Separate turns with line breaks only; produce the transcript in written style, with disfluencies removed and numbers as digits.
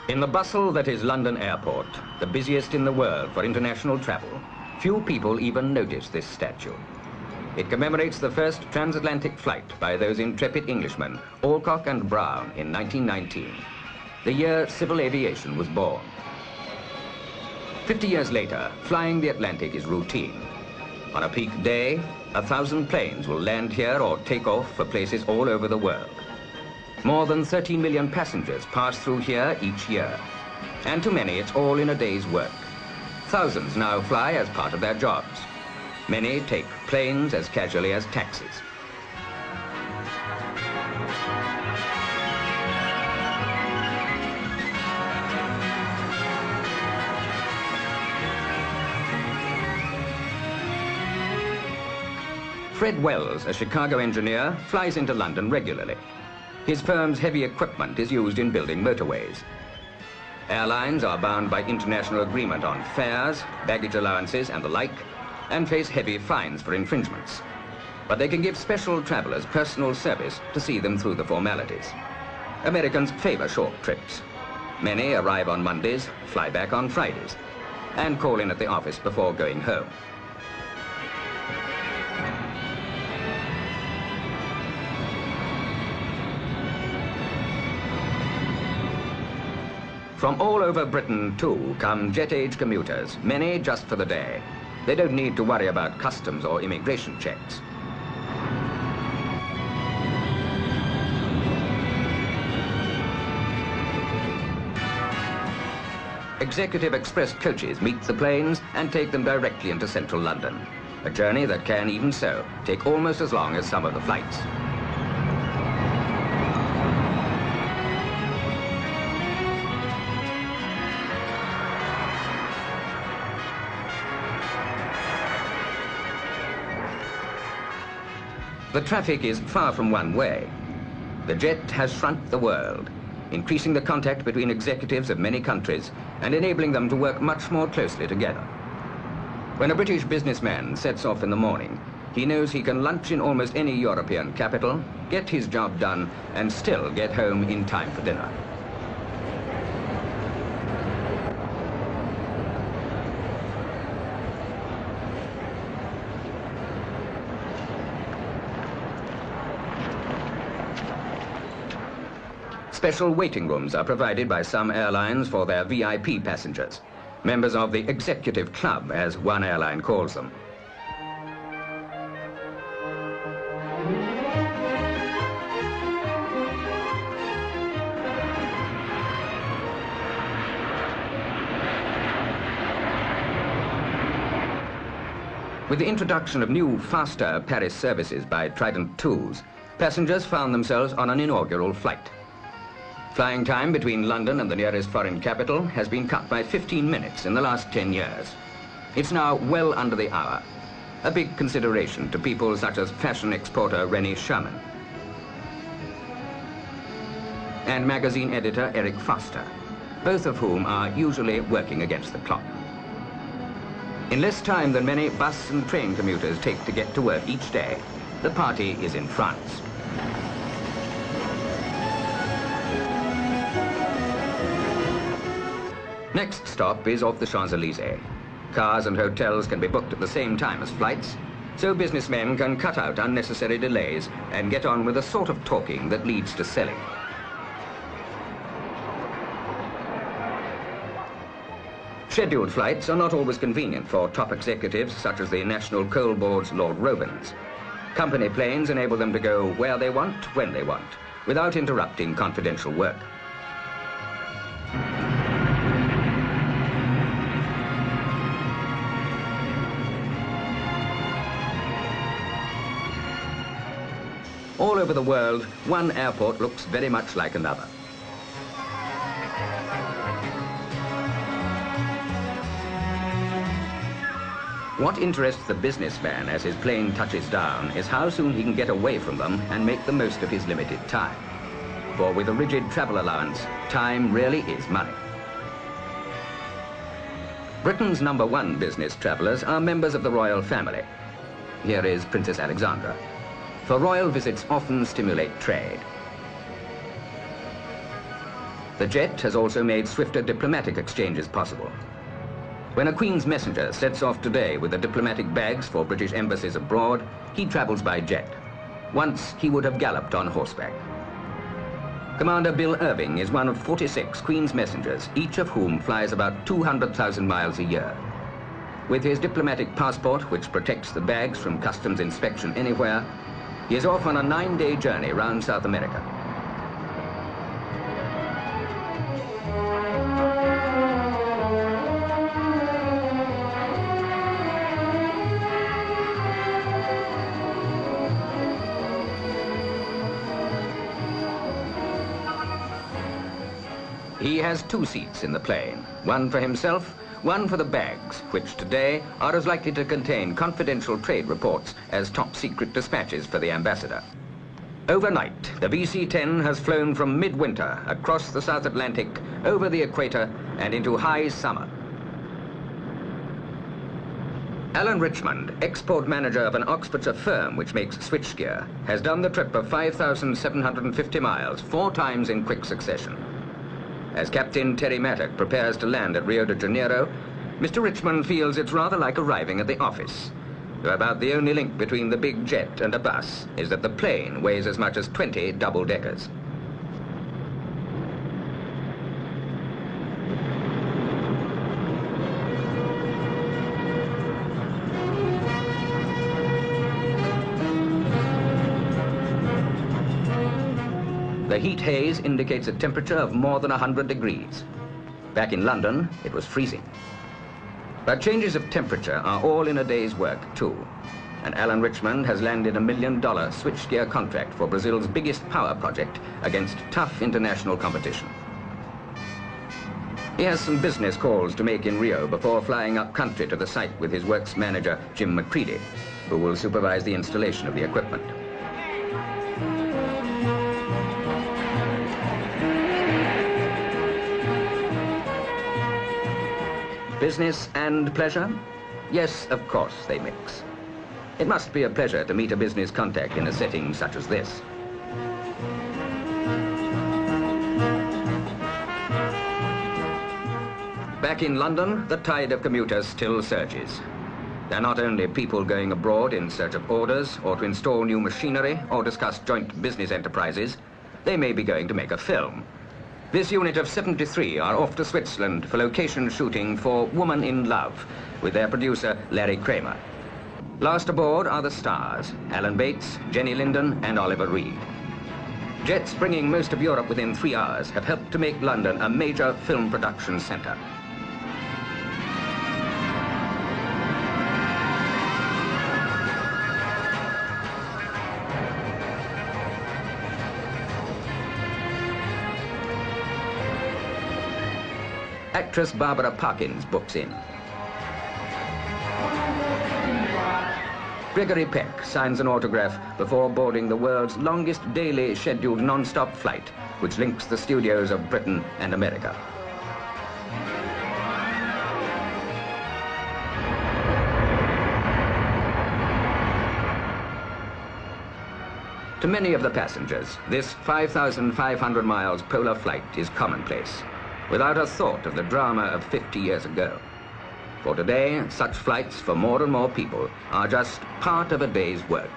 In the bustle that is London Airport, the busiest in the world for international travel, few people even notice this statue. It commemorates the first transatlantic flight by those intrepid Englishmen, Alcock and Brown, in 1919, the year civil aviation was born. 50 years later, flying the Atlantic is routine. On a peak day, 1,000 planes will land here or take off for places all over the world. More than 13 million passengers pass through here each year. And to many, it's all in a day's work. Thousands now fly as part of their jobs. Many take planes as casually as taxis. Fred Wells, a Chicago engineer, flies into London regularly. His firm's heavy equipment is used in building motorways. Airlines are bound by international agreement on fares, baggage allowances and the like, and face heavy fines for infringements. But they can give special travelers personal service to see them through the formalities. Americans favor short trips. Many arrive on Mondays, fly back on Fridays, and call in at the office before going home. From all over Britain, too, come jet-age commuters, many just for the day. They don't need to worry about customs or immigration checks. Executive Express coaches meet the planes and take them directly into central London, a journey that can, even so, take almost as long as some of the flights. The traffic is far from one way. The jet has shrunk the world, increasing the contact between executives of many countries and enabling them to work much more closely together. When a British businessman sets off in the morning, he knows he can lunch in almost any European capital, get his job done, and still get home in time for dinner. Special waiting rooms are provided by some airlines for their VIP passengers, members of the executive club, as one airline calls them. With the introduction of new, faster Paris services by Trident IIs, passengers found themselves on an inaugural flight. Flying time between London and the nearest foreign capital has been cut by 15 minutes in the last 10 years. It's now well under the hour, a big consideration to people such as fashion exporter Rennie Sherman and magazine editor Eric Foster, both of whom are usually working against the clock. In less time than many bus and train commuters take to get to work each day, the party is in France. Next stop is off the Champs-Élysées. Cars and hotels can be booked at the same time as flights, so businessmen can cut out unnecessary delays and get on with the sort of talking that leads to selling. Scheduled flights are not always convenient for top executives such as the National Coal Board's Lord Robins. Company planes enable them to go where they want, when they want, without interrupting confidential work. All over the world, one airport looks very much like another. What interests the businessman as his plane touches down is how soon he can get away from them and make the most of his limited time. For with a rigid travel allowance, time really is money. Britain's #1 business travellers are members of the royal family. Here is Princess Alexandra. For royal visits often stimulate trade. The jet has also made swifter diplomatic exchanges possible. When a Queen's messenger sets off today with the diplomatic bags for British embassies abroad, he travels by jet. Once he would have galloped on horseback. Commander Bill Irving is one of 46 Queen's messengers, each of whom flies about 200,000 miles a year. With his diplomatic passport, which protects the bags from customs inspection anywhere, he is off on a 9-day journey round South America. He has 2 seats in the plane, one for himself, one for the bags, which today are as likely to contain confidential trade reports as top-secret dispatches for the ambassador. Overnight, the VC-10 has flown from midwinter across the South Atlantic, over the equator, and into high summer. Alan Richmond, export manager of an Oxfordshire firm which makes switchgear, has done the trip of 5,750 miles, 4 times in quick succession. As Captain Terry Mattock prepares to land at Rio de Janeiro, Mr. Richmond feels it's rather like arriving at the office. Though about the only link between the big jet and a bus is that the plane weighs as much as 20 double-deckers. The heat haze indicates a temperature of more than 100 degrees. Back in London, it was freezing. But changes of temperature are all in a day's work, too. And Alan Richmond has landed $1 million switchgear contract for Brazil's biggest power project against tough international competition. He has some business calls to make in Rio before flying up country to the site with his works manager, Jim McCready, who will supervise the installation of the equipment. Business and pleasure? Yes, of course they mix. It must be a pleasure to meet a business contact in a setting such as this. Back in London, the tide of commuters still surges. They're not only people going abroad in search of orders or to install new machinery or discuss joint business enterprises. They may be going to make a film. This unit of 73 are off to Switzerland for location shooting for Woman in Love with their producer, Larry Kramer. Last aboard are the stars, Alan Bates, Jenny Linden, and Oliver Reed. Jets bringing most of Europe within 3 hours have helped to make London a major film production centre. Actress Barbara Parkins books in. Gregory Peck signs an autograph before boarding the world's longest daily scheduled non-stop flight, which links the studios of Britain and America. To many of the passengers, this 5,500 miles polar flight is commonplace, without a thought of the drama of 50 years ago. For today, such flights for more and more people are just part of a day's work.